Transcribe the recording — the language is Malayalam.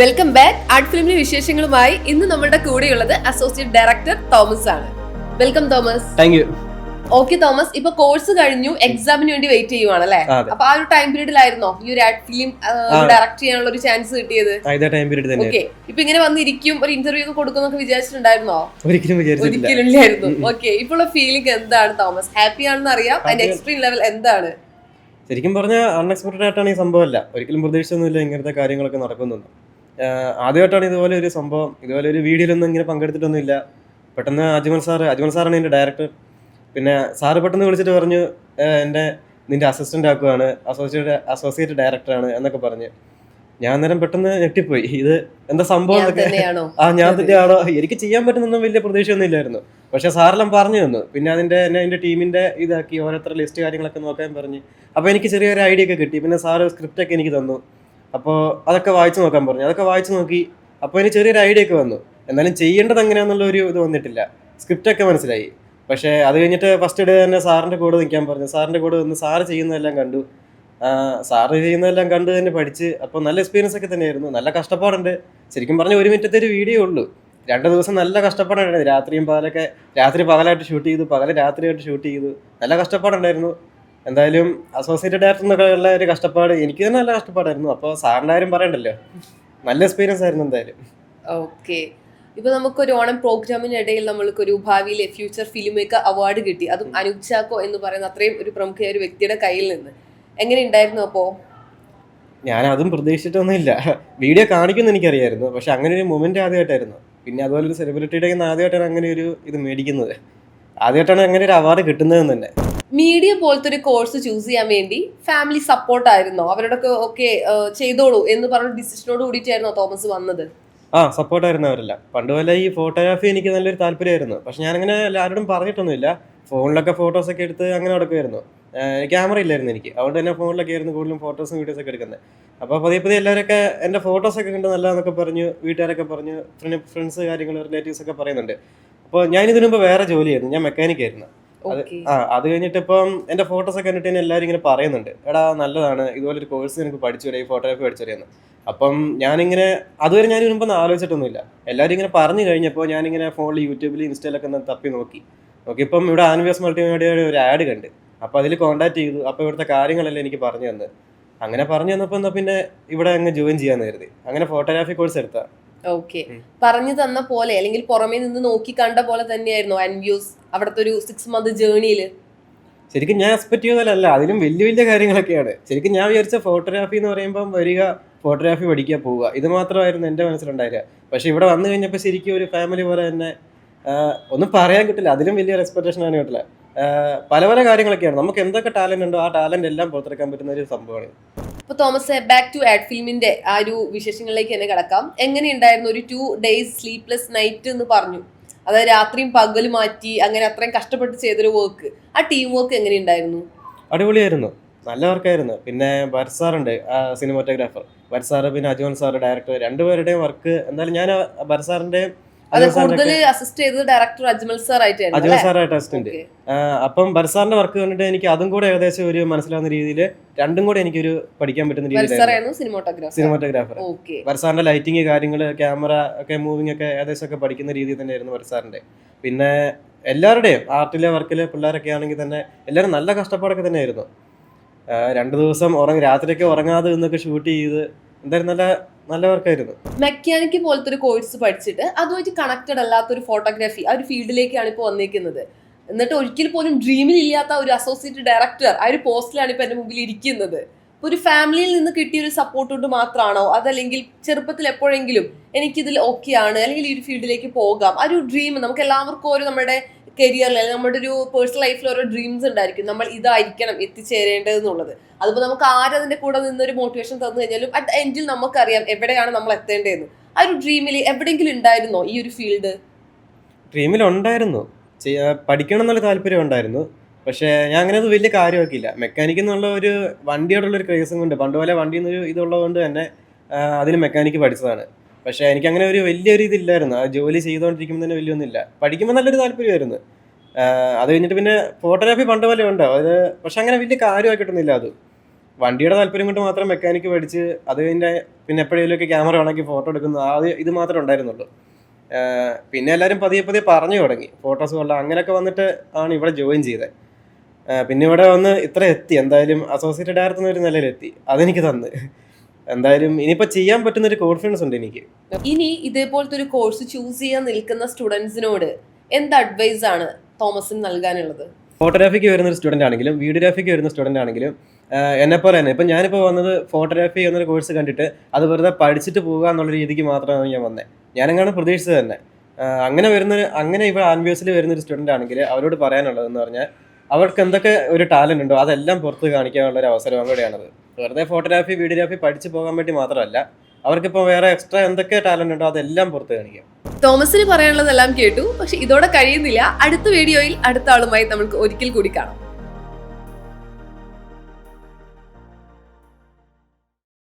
Welcome back. ആർട്ട് ഫിലിമിന്റെ വിശേഷങ്ങളുമായി ഇന്ന് നമ്മുടെ കൂടെയുള്ളത് അസോസിയേറ്റ് ഡയറക്ടർ തോമസ് ആണ്. Welcome Thomas. Thank you. Okay Thomas, ഇപ്പൊ കോഴ്സ് കഴിഞ്ഞു, എക്സാമിന് വേണ്ടി വെയിറ്റ് ചെയ്യുവാണല്ലേ? അപ്പൊ ആ ഒരു ടൈം പീരീഡിലായിരുന്നോ ഈ ഒരു ആർട്ട് ഫിലിം ഡയറക്ട് ചെയ്യാനുള്ള ഒരു ചാൻസ് കിട്ടിയത്? ഓക്കെ, ഇപ്പൊ ഇങ്ങനെ വന്നിരിക്കും ഒരു ഇന്റർവ്യൂ ഒക്കെ കൊടുക്കുന്നൊക്കെ വിചാരിച്ചിട്ടുണ്ടായിരുന്നോ? ഒരിക്കലും ഇല്ലായിരുന്നു. ഓക്കെ, ഇപ്പോഴുള്ള ഫീലിംഗ് എന്താണ് തോമസ്? ഹാപ്പി ആണെന്ന് അറിയാം, അതിന്റെ എക്സ്ട്രീം ലെവൽ എന്താണ്? ശരിക്കും പറഞ്ഞാൽ അൺഎക്സ്പെക്ടഡ് ആയിട്ടാണ് ഈ സംഭവമല്ല. ഒരിക്കലും പ്രതീക്ഷിച്ചൊന്നുമില്ല ഇങ്ങനത്തെ കാര്യങ്ങളൊക്കെ നടക്കുന്നുണ്ട്. ആദ്യമായിട്ടാണ് ഇതുപോലെ ഒരു സംഭവം, ഇതുപോലെ ഒരു വീഡിയോയിലൊന്നും ഇങ്ങനെ പങ്കെടുത്തിട്ടൊന്നുമില്ല. പെട്ടെന്ന് അജ്മൽ സാറാണ് എൻ്റെ ഡയറക്ടർ. പിന്നെ സാറ് പെട്ടെന്ന് വിളിച്ചിട്ട് പറഞ്ഞു, നിന്റെ അസിസ്റ്റന്റ് ആക്കുവാണ്, അസോസിയേറ്റ് ഡയറക്ടറാണ് എന്നൊക്കെ പറഞ്ഞ്. ഞാൻ അന്നേരം പെട്ടെന്ന് ഞെട്ടിപ്പോയി. ഇത് എന്താ സംഭവം എന്നൊക്കെ. ഞാൻ തന്നെയാണോ? എനിക്ക് ചെയ്യാൻ പറ്റുന്നൊന്നും വലിയ പ്രതീക്ഷയൊന്നും ഇല്ലായിരുന്നു. പക്ഷെ സാറെല്ലാം പറഞ്ഞു തന്നു. പിന്നെ എൻ്റെ ടീമിന്റെ ഇതാക്കി ഓരോരുത്തർ ലിസ്റ്റ് കാര്യങ്ങളൊക്കെ നോക്കാൻ പറഞ്ഞ്. അപ്പോൾ എനിക്ക് ചെറിയൊരു ഐഡിയ ഒക്കെ കിട്ടി. പിന്നെ സാറ് സ്ക്രിപ്റ്റൊക്കെ എനിക്ക് തന്നു. അപ്പോൾ അതൊക്കെ വായിച്ചു നോക്കാൻ പറഞ്ഞു. അതൊക്കെ വായിച്ചു നോക്കി. അപ്പോൾ എനിക്ക് ചെറിയൊരു ഐഡിയ ഒക്കെ വന്നു. എന്നാലും ചെയ്യേണ്ടത് എങ്ങനെയാണെന്നുള്ള ഒരു ഇത് വന്നിട്ടില്ല. സ്ക്രിപ്റ്റൊക്കെ മനസ്സിലായി. പക്ഷേ അത് കഴിഞ്ഞിട്ട് ഫസ്റ്റ് ഡേ തന്നെ സാറിൻ്റെ കൂടെ നിൽക്കാൻ പറഞ്ഞു. സാറിൻ്റെ കൂടെ നിന്ന് സാറ് ചെയ്യുന്നതെല്ലാം കണ്ടു. സാറ് ചെയ്യുന്നതെല്ലാം കണ്ട് തന്നെ പഠിച്ച്. അപ്പോൾ നല്ല എക്സ്പീരിയൻസ് ഒക്കെ തന്നെയായിരുന്നു. നല്ല കഷ്ടപ്പാടുണ്ട്. ശരിക്കും പറഞ്ഞാൽ 1 മിനിറ്റത്തെ ഒരു വീഡിയോ ഉള്ളൂ. 2 ദിവസം നല്ല കഷ്ടപ്പാടുണ്ടായിരുന്നു. രാത്രി പകലായിട്ട് ഷൂട്ട് ചെയ്തു, പകൽ രാത്രിയായിട്ട് ഷൂട്ട് ചെയ്തു. നല്ല കഷ്ടപ്പാടുണ്ടായിരുന്നു. എന്തായാലും അസോസിയേറ്റ് ഡയറക്ടർ എന്നൊക്കെ ഉള്ള ഒരു കഷ്ടപ്പാട് എനിക്ക് തന്നെ നല്ല കഷ്ടപ്പാടായിരുന്നു. അപ്പോൾ സാറിൻ്റെ കാര്യം പറയണ്ടല്ലോ, നല്ല എക്സ്പീരിയൻസ് ആയിരുന്നു എന്തായാലും. ഓക്കെ, ഇപ്പൊ നമുക്കൊരു ഓണം പ്രോഗ്രാമിനിടയിൽ നമ്മൾക്കൊരു ഭാവിയിലെ ഫ്യൂച്ചർ ഫിലിം മേക്കർ അവാർഡ് കിട്ടി, അതും അനൂപ് ചാക്കോ എന്ന് പറയുന്ന അത്രയും ഒരു പ്രമുഖ ഒരു വ്യക്തിയുടെ കയ്യിൽ നിന്ന്. എങ്ങനെ ഉണ്ടായിരുന്നു? അപ്പോ ഞാൻ അതും പ്രതീക്ഷിച്ചിട്ടൊന്നുമില്ല. വീഡിയോ കാണിക്കുമെന്ന് എനിക്കറിയായിരുന്നു. പക്ഷെ അങ്ങനെ ഒരു മൊമെന്റ് ആദ്യമായിട്ടായിരുന്നു. പിന്നെ അതുപോലെ ഒരു സെലിബ്രിറ്റിയുടെ ആദ്യമായിട്ടാണ് അങ്ങനെ ഒരു ഇത് മേടിക്കുന്നത്. ആദ്യമായിട്ടാണ് അങ്ങനെ ഒരു അവാർഡ് കിട്ടുന്നതെന്ന് തന്നെ. മീഡിയ പോലത്തെ ഒരു കോഴ്സ് ചൂസ് ചെയ്യാൻ വേണ്ടി ഫാമിലി സപ്പോർട്ട് ആയിരുന്നോ? അവരോടൊക്കെ ഓക്കെ ചെയ്തോളൂ എന്ന് പറഞ്ഞ ഡിസിഷനോട് കൂടിയിട്ടായിരുന്നോ തോമസ് വന്നത്? സപ്പോർട്ടായിരുന്നു അവരെല്ലാം. പണ്ട് പോലെ ഈ ഫോട്ടോഗ്രാഫി എനിക്ക് നല്ലൊരു താല്പര്യമായിരുന്നു. പക്ഷെ ഞാനങ്ങനെ എല്ലാവരോടും പറഞ്ഞിട്ടൊന്നുമില്ല. ഫോണിലൊക്കെ ഫോട്ടോസൊക്കെ എടുത്ത് അങ്ങനെ നടക്കുമായിരുന്നു. ക്യാമറ ഇല്ലായിരുന്നു എനിക്ക്. അതുകൊണ്ട് തന്നെ ഫോണിലൊക്കെ ആയിരുന്നു കൂടുതലും ഫോട്ടോസും വീഡിയോസൊക്കെ എടുക്കുന്നത്. അപ്പോൾ പതിയെ എല്ലാവരൊക്കെ എൻ്റെ ഫോട്ടോസൊക്കെ കണ്ട് നല്ലതെന്നൊക്കെ പറഞ്ഞു. വീട്ടുകാരൊക്കെ പറഞ്ഞു, ഫ്രണ്ട്സ് കാര്യങ്ങൾ റിലേറ്റീവ്സ് ഒക്കെ പറയുന്നുണ്ട്. അപ്പോൾ ഞാനിതിനു മുമ്പ് വേറെ ജോലിയായിരുന്നു. ഞാൻ മെക്കാനിക്കായിരുന്നു. അത് കഴിഞ്ഞിട്ട് ഇപ്പം എൻ്റെ ഫോട്ടോസൊക്കെ കണ്ടിട്ട് തന്നെ എല്ലാവരും ഇങ്ങനെ പറയുന്നുണ്ട്, എടാ നല്ലതാണ്, ഇതുപോലൊരു കോഴ്സ് നിനക്ക് പഠിച്ചുകൂടെ, ഈ ഫോട്ടോഗ്രാഫി പഠിച്ചുകൂടെയെന്ന്. അപ്പം ഞാനിങ്ങനെ അതുവരെ ഞാൻ മുമ്പൊന്നും ആലോചിച്ചിട്ടൊന്നുമില്ല. എല്ലാവരും ഇങ്ങനെ പറഞ്ഞു കഴിഞ്ഞപ്പോൾ ഞാനിങ്ങനെ ഫോണിൽ യൂട്യൂബിൽ ഇൻസ്റ്റയിലൊക്കെ ഒന്ന് തപ്പി നോക്കിയപ്പം ഇവിടെ ആൻവിയസ് മൾട്ടിമീഡിയയുടെ ഒരു ആഡ് കണ്ട്. അപ്പോൾ അതിൽ കോൺടാക്ട് ചെയ്തു. അപ്പോൾ ഇവിടുത്തെ കാര്യങ്ങളെല്ലാം എനിക്ക് പറഞ്ഞു തന്നത്. അങ്ങനെ പറഞ്ഞു തന്നപ്പോൾ എന്നാൽ പിന്നെ ഇവിടെ അങ്ങ് ജോയിൻ ചെയ്യാന്ന് കരുതി. അങ്ങനെ ഫോട്ടോഗ്രാഫി കോഴ്സ് എടുത്താ. ഓക്കെ, പറഞ്ഞു തന്ന പോലെ അല്ലെങ്കിൽ പുറമേ നിന്ന് നോക്കി കണ്ട പോലെ തന്നെയായിരുന്നു ആൻവ്യൂസ് അവിടുത്തെ ഒരു 6 മന്ത് ജേർണിയില്? ശരിക്കും ഞാൻ എക്സ്പെക്ട് ചെയ്തതല്ല, അതിലും വലിയ കാര്യങ്ങളൊക്കെയാണ്. ശരിക്കും ഞാൻ വിചാരിച്ച ഫോട്ടോഗ്രാഫി എന്ന് പറയുമ്പം വരിക, ഫോട്ടോഗ്രാഫി പഠിക്കുക, പോവുക, ഇത് മാത്രമായിരുന്നു എൻ്റെ മനസ്സിലുണ്ടായിരുക. പക്ഷെ ഇവിടെ വന്നു കഴിഞ്ഞപ്പോൾ ശരിക്കും ഒരു ഫാമിലി പോലെ തന്നെ ഒന്നും പറയാൻ കിട്ടില്ല. അതിലും വലിയൊരു എക്സ്പെക്ടേഷൻ ആണ് കിട്ടില്ല. പല കാര്യങ്ങളൊക്കെയാണ്. നമുക്ക് എന്തൊക്കെ ടാലന്റ് ഉണ്ടോ ആ ടാലന്റ് എല്ലാം പുറത്തെടുക്കാൻ പറ്റുന്ന ഒരു സംഭവമാണ്. അപ്പൊ തോമസ്, ബാക്ക് ടു ആഡ് ഫിലിമിന്റെ ആ ഒരു വിശേഷങ്ങളിലേക്ക് തന്നെ കിടക്കാം. എങ്ങനെയുണ്ടായിരുന്നു? ഒരു 2 days സ്ലീപ്ലെസ് നൈറ്റ് എന്ന് പറഞ്ഞു, അതായത് രാത്രിയും പകലും മാറ്റി അങ്ങനെ അത്രയും കഷ്ടപ്പെട്ട് ചെയ്തൊരു വർക്ക്, ആ ടീം വർക്ക് എങ്ങനെയുണ്ടായിരുന്നു? അടിപൊളിയായിരുന്നു, നല്ല വർക്കായിരുന്നു. പിന്നെ ഭരത് സാറുണ്ട് സിനിമാറ്റോഗ്രാഫർ, ഭരത് സാറ്, പിന്നെ അജ്മൽ സാറ് ഡയറക്ടർ. രണ്ടുപേരുടെയും വർക്ക് എന്തായാലും ഞാൻ ഭരത് സാറിന്റെ അസിസ്റ്റ് ചെയ്തത് ഡയറക്ടർ അജ്മൽ സാറായിട്ട് അസിസ്റ്റന്റ്. അപ്പം ഭരത് സാറിന്റെ വർക്ക് കണ്ടിട്ട് എനിക്ക് അതും കൂടെ ഏകദേശം ഒരു മനസ്സിലാവുന്ന രീതിയിൽ രണ്ടും കൂടെ എനിക്കൊരു പഠിക്കാൻ പറ്റുന്ന രീതിയിലായിരുന്നു സിനിമാറ്റോഗ്രാഫർ. ഭരത് സാറിന്റെ ലൈറ്റിങ് കാര്യങ്ങള്, ക്യാമറ ഒക്കെ, മൂവിങ് ഒക്കെ ഏകദേശം ഒക്കെ പഠിക്കുന്ന രീതിയിൽ തന്നെയായിരുന്നു ഭരത് സാറിന്റെ. പിന്നെ എല്ലാവരുടെയും ആർട്ടിലെ വർക്കിലെ പിള്ളേരൊക്കെ ആണെങ്കിൽ തന്നെ എല്ലാവരും നല്ല കഷ്ടപ്പാടൊക്കെ തന്നെയായിരുന്നു. 2 ദിവസം രാത്രിയൊക്കെ ഉറങ്ങാതെ നിന്നൊക്കെ ഷൂട്ട് ചെയ്ത് എന്തായാലും നല്ല വർക്കായിരുന്നു. മെക്കാനിക്ക് പോലത്തെ ഒരു കോഴ്സ് പഠിച്ചിട്ട് അതുമായിട്ട് കണക്റ്റഡ് അല്ലാത്തൊരു ഫോട്ടോഗ്രാഫി ആ ഒരു ഫീൽഡിലേക്കാണ് ഇപ്പോൾ വന്നിരിക്കുന്നത്. എന്നിട്ട് ഒരിക്കൽ പോലും ഡ്രീമിൽ ഇല്ലാത്ത ഒരു അസോസിയേറ്റ് ഡയറക്ടർ ആ ഒരു പോസ്റ്റിലാണ് ഇപ്പൊ എന്റെ മുമ്പിൽ ഇരിക്കുന്നത്. ഒരു ഫാമിലിയിൽ നിന്ന് കിട്ടിയ ഒരു സപ്പോർട്ട് കൊണ്ട് മാത്രമാണോ, അതല്ലെങ്കിൽ ചെറുപ്പത്തിൽ എപ്പോഴെങ്കിലും എനിക്കിതിൽ ഓക്കെ ആണ്, അല്ലെങ്കിൽ ഈ ഒരു ഫീൽഡിലേക്ക് പോകാം, ആ ഒരു ഡ്രീം നമുക്ക് എല്ലാവർക്കും ഓരോ നമ്മുടെ കരിയറിൽ അല്ലെങ്കിൽ നമ്മുടെ ഒരു പേഴ്സണൽ ലൈഫിൽ ഓരോ ഡ്രീംസ് ഉണ്ടായിരിക്കും, നമ്മൾ ഇതായിരിക്കണം എത്തിച്ചേരേണ്ടതെന്നുള്ളത്. അതിപ്പോൾ നമുക്ക് ആരതിന്റെ കൂടെ നിന്നൊരു മോട്ടിവേഷൻ തന്നു കഴിഞ്ഞാലും അറ്റ് എൻഡിൽ നമുക്കറിയാം എവിടെയാണ് നമ്മൾ എത്തേണ്ടതെന്ന്. ആ ഒരു ഡ്രീമിൽ എവിടെയെങ്കിലും ഉണ്ടായിരുന്നോ ഈ ഒരു ഫീൽഡ്? ഡ്രീമിൽ ഉണ്ടായിരുന്നു, പഠിക്കണം എന്നുള്ള താല്പര്യം ഉണ്ടായിരുന്നു. പക്ഷേ ഞാൻ അങ്ങനെ അത് വലിയ കാര്യമാക്കിയില്ല. മെക്കാനിക് എന്നുള്ള ഒരു വണ്ടിയോടുള്ള ഒരു ക്രേസും കൊണ്ട്, പണ്ട് പോലെ വണ്ടി എന്നൊരു ഇതുള്ളത് കൊണ്ട് തന്നെ അതിന് മെക്കാനിക്ക് പഠിച്ചതാണ്. പക്ഷേ എനിക്കങ്ങനെ ഒരു വലിയൊരു ഇതില്ലായിരുന്നു. ആ ജോലി ചെയ്തുകൊണ്ടിരിക്കുമ്പോൾ തന്നെ വലിയൊന്നുമില്ല. പഠിക്കുമ്പോൾ നല്ലൊരു താല്പര്യമായിരുന്നു. അത് കഴിഞ്ഞിട്ട് പിന്നെ ഫോട്ടോഗ്രാഫി പണ്ട് പോലെ ഉണ്ടോ അത്, പക്ഷെ അങ്ങനെ വലിയ കാര്യമാക്കിയിട്ടൊന്നുമില്ല അത്. വണ്ടിയുടെ താല്പര്യം കൊണ്ട് മാത്രം മെക്കാനിക്ക് പഠിച്ച് അത് കഴിഞ്ഞ പിന്നെ എപ്പോഴേലുമൊക്കെ ക്യാമറ ഉണക്കി ഫോട്ടോ എടുക്കുന്നു ഇത് മാത്രമേ ഉണ്ടായിരുന്നുള്ളൂ. പിന്നെ എല്ലാവരും പതിയെ പതിയെ പറഞ്ഞു തുടങ്ങി ഫോട്ടോസ് കൊള്ളാം അങ്ങനെയൊക്കെ വന്നിട്ട് ആണ് ഇവിടെ ജോയിൻ ചെയ്തത്. പിന്നെ ഇവിടെ വന്ന് ഇത്ര എത്തി, എന്തായാലും അസോസിയേറ്റ് ഡയറക്ടർ എന്നൊരു നിലയിലെത്തി, അതെനിക്ക് തന്ന്. എന്തായാലും ഇനിയിപ്പോൾ ചെയ്യാൻ പറ്റുന്നൊരു കോൺഫിഡൻസ് ഉണ്ട് എനിക്ക്. ഇനി ഇതേപോലത്തെ ഒരു കോഴ്സ് ചൂസ് ചെയ്യാൻ നിൽക്കുന്ന സ്റ്റുഡൻസിനോട് എന്ത് അഡ്വൈസ് ആണ് തോമസിന് നൽകാനുള്ളത്? ഫോട്ടോഗ്രാഫിക്ക് വരുന്ന ഒരു സ്റ്റുഡൻ്റ് ആണെങ്കിലും വീഡിയോഗ്രാഫിക്ക് വരുന്ന സ്റ്റുഡൻ്റ് ആണെങ്കിലും എന്നെപ്പോലെ തന്നെ ഇപ്പം ഞാനിപ്പോൾ വന്നത് ഫോട്ടോഗ്രാഫി എന്നൊരു കോഴ്സ് കണ്ടിട്ട് അത് വെറുതെ പഠിച്ചിട്ട് പോകുക എന്നുള്ള രീതിക്ക് മാത്രമാണ് ഞാൻ വന്നത്. ഞാനങ്ങനെ പ്രതീക്ഷിച്ചത് തന്നെ. അങ്ങനെ ഇവിടെ ആൻബിയസിൽ വരുന്നൊരു സ്റ്റുഡൻ്റ് ആണെങ്കിൽ അവരോട് പറയാനുള്ളതെന്ന് പറഞ്ഞാൽ അവർക്ക് എന്തൊക്കെ ഒരു ടാലൻ്റ് ഉണ്ടോ അതെല്ലാം പുറത്ത് കാണിക്കാനുള്ള ഒരു അവസരം കൂടെയാണത്. വെറുതെ ഫോട്ടോഗ്രാഫി വീഡിയോഗ്രാഫി പഠിച്ച് പോകാൻ വേണ്ടി മാത്രമല്ല, അവർക്കിപ്പോൾ വേറെ എക്സ്ട്രാ എന്തൊക്കെ ടാലൻ്റ് ഉണ്ടോ അതെല്ലാം പുറത്ത് കാണിക്കാം. തോമസിന് പറയാനുള്ളതെല്ലാം കേട്ടു. പക്ഷെ ഇതോടെ കഴിയുന്നില്ല. അടുത്ത വീഡിയോയിൽ അടുത്ത ആളുമായി നമുക്ക് ഒരിക്കൽ കൂടി കാണാം.